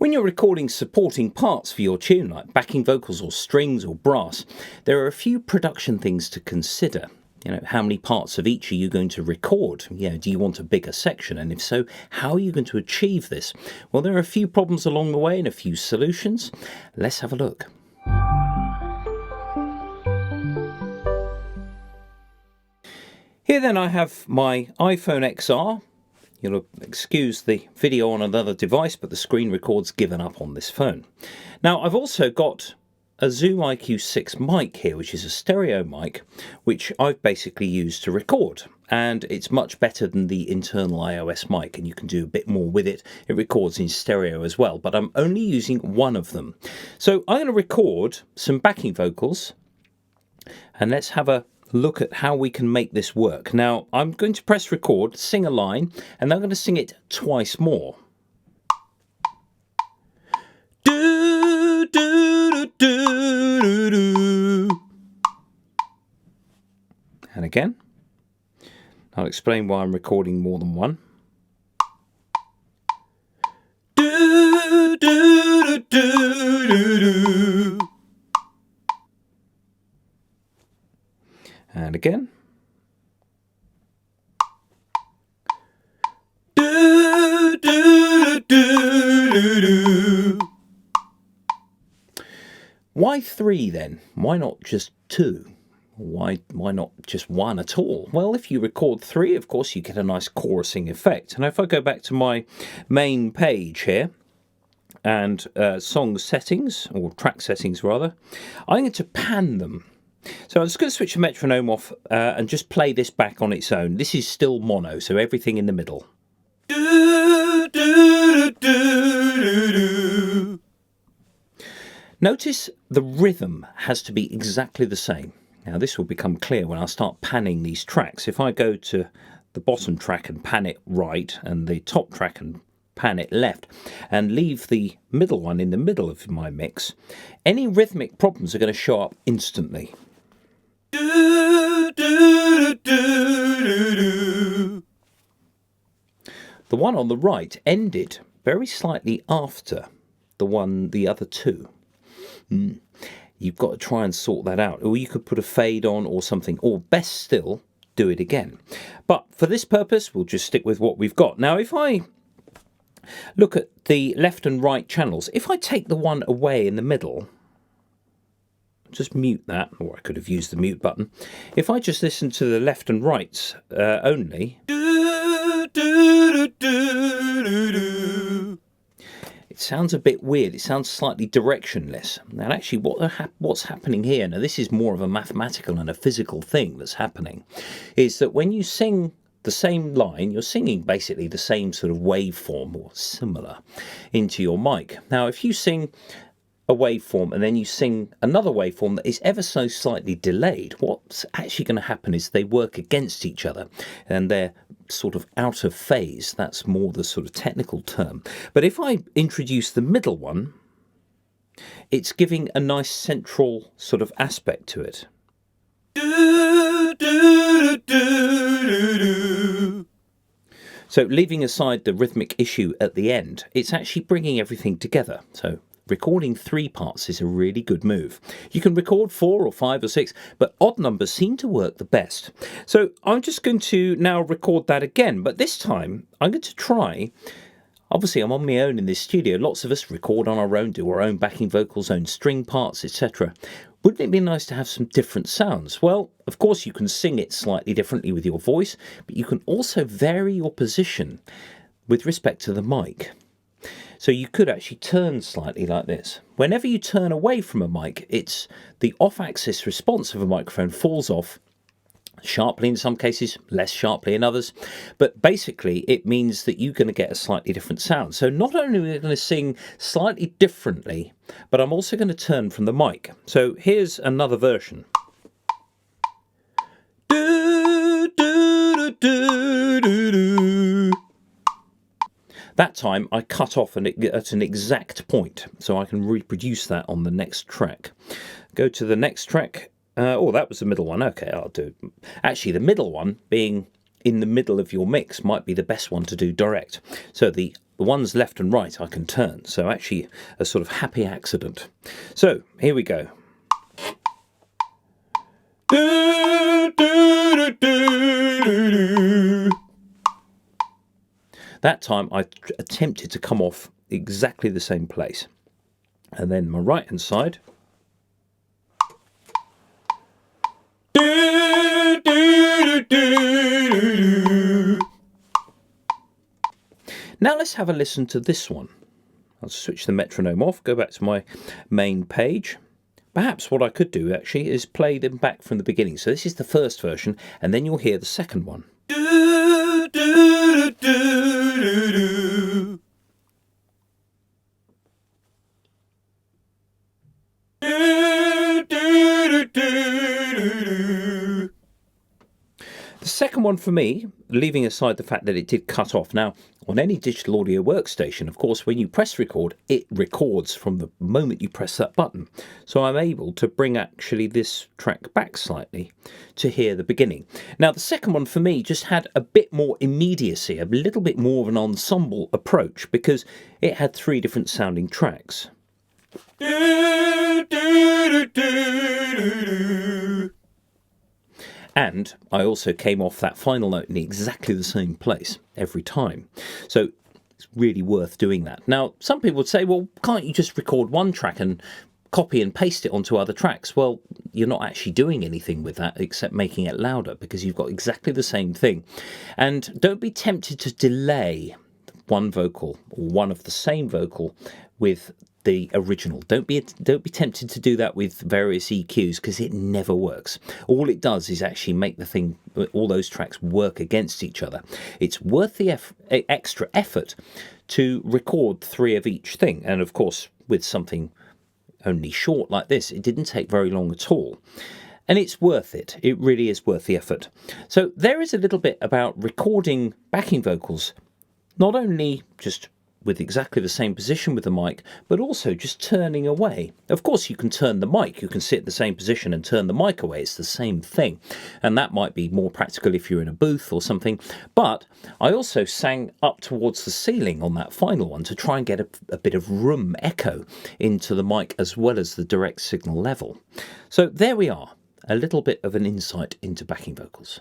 When you're recording supporting parts for your tune, like backing vocals or strings or brass, there are a few production things to consider. How many parts of each are you going to record? Do you want a bigger section? And if so, how are you going to achieve this? Well, there are a few problems along the way and a few solutions. Let's have a look. Here then I have my iPhone XR. You'll excuse the video on another device, but the screen record's given up on this phone. Now I've also got a Zoom IQ6 mic here, which is a stereo mic, which I've basically used to record. And it's much better than the internal iOS mic, and you can do a bit more with it. It records in stereo as well, but I'm only using one of them. So I'm going to record some backing vocals, and let's have a look at how we can make this work. Now I'm going to press record, sing a line, and I'm going to sing it twice more. Do, do, do, do, do. And again. I'll explain why I'm recording more than one. Do, do, do, do, do, do. And again. Do, do, do, do, do. Why three then? Why not just two? Why not just one at all? Well, if you record three, of course, you get a nice chorusing effect. And if I go back to my main page here, and song settings, or track settings rather, I'm going to pan them. So I'm just going to switch the metronome off and just play this back on its own. This is still mono, so everything in the middle. Do, do, do, do, do. Notice the rhythm has to be exactly the same. Now this will become clear when I start panning these tracks. If I go to the bottom track and pan it right, and the top track and pan it left, and leave the middle one in the middle of my mix, any rhythmic problems are going to show up instantly. Do, do, do, do, do. The one on the right ended very slightly after the other two. You've got to try and sort that out, or you could put a fade on or something, or best still, do it again. But for this purpose, we'll just stick with what we've got. Now, if I look at the left and right channels, if I take the one away in the middle, just mute that, or I could have used the mute button. If I just listen to the left and rights only, it sounds a bit weird. It sounds slightly directionless. And actually what's happening here, now this is more of a mathematical and a physical thing that's happening, is that when you sing the same line, you're singing basically the same sort of waveform or similar into your mic. Now if you sing a waveform and then you sing another waveform that is ever so slightly delayed, what's actually going to happen is they work against each other and they're sort of out of phase. That's more the sort of technical term. But if I introduce the middle one, it's giving a nice central sort of aspect to it. Do, do, do, do, do. So leaving aside the rhythmic issue at the end, it's actually bringing everything together. So recording three parts is a really good move. You can record 4 or 5 or 6, but odd numbers seem to work the best. So I'm just going to now record that again, but this time I'm going to try. Obviously I'm on my own in this studio. Lots of us record on our own, do our own backing vocals, own string parts, etc. Wouldn't it be nice to have some different sounds? Well, of course you can sing it slightly differently with your voice, but you can also vary your position with respect to the mic. So you could actually turn slightly like this. Whenever you turn away from a mic, it's the off-axis response of a microphone falls off sharply in some cases, less sharply in others. But basically, it means that you're going to get a slightly different sound. So not only are we going to sing slightly differently, but I'm also going to turn from the mic. So here's another version. Do, do, do, do, do, do. That time I cut off at an exact point, so I can reproduce that on the next track. Go to the next track. Oh, that was the middle one. Okay, I'll do. Actually, the middle one being in the middle of your mix might be the best one to do direct. So the the ones left and right I can turn. So actually a sort of happy accident. So here we go. That time I attempted to come off exactly the same place. And then my right hand side. Now let's have a listen to this one. I'll switch the metronome off, go back to my main page. Perhaps what I could do actually is play them back from the beginning. So this is the first version, and then you'll hear the second one. The second one for me, leaving aside the fact that it did cut off. Now, on any digital audio workstation, of course, when you press record, it records from the moment you press that button. So I'm able to bring actually this track back slightly to hear the beginning. Now, the second one for me just had a bit more immediacy, a little bit more of an ensemble approach, because it had 3 different sounding tracks. And I also came off that final note in exactly the same place every time. So it's really worth doing that. Now, some people would say, well, can't you just record one track and copy and paste it onto other tracks? Well, you're not actually doing anything with that except making it louder, because you've got exactly the same thing. And don't be tempted to delay one vocal or one of the same vocal with the original. Don't be tempted to do that with various EQs, because it never works. All it does is actually make the thing, all those tracks, work against each other. It's worth the extra effort to record 3 of each thing. And of course, with something only short like this, it didn't take very long at all. And it's worth it. It really is worth the effort. So there is a little bit about recording backing vocals, not only just with exactly the same position with the mic, but also just turning away. Of course, you can turn the mic. You can sit in the same position and turn the mic away. It's the same thing. And that might be more practical if you're in a booth or something. But I also sang up towards the ceiling on that final one to try and get a bit of room echo into the mic as well as the direct signal level. So there we are, a little bit of an insight into backing vocals.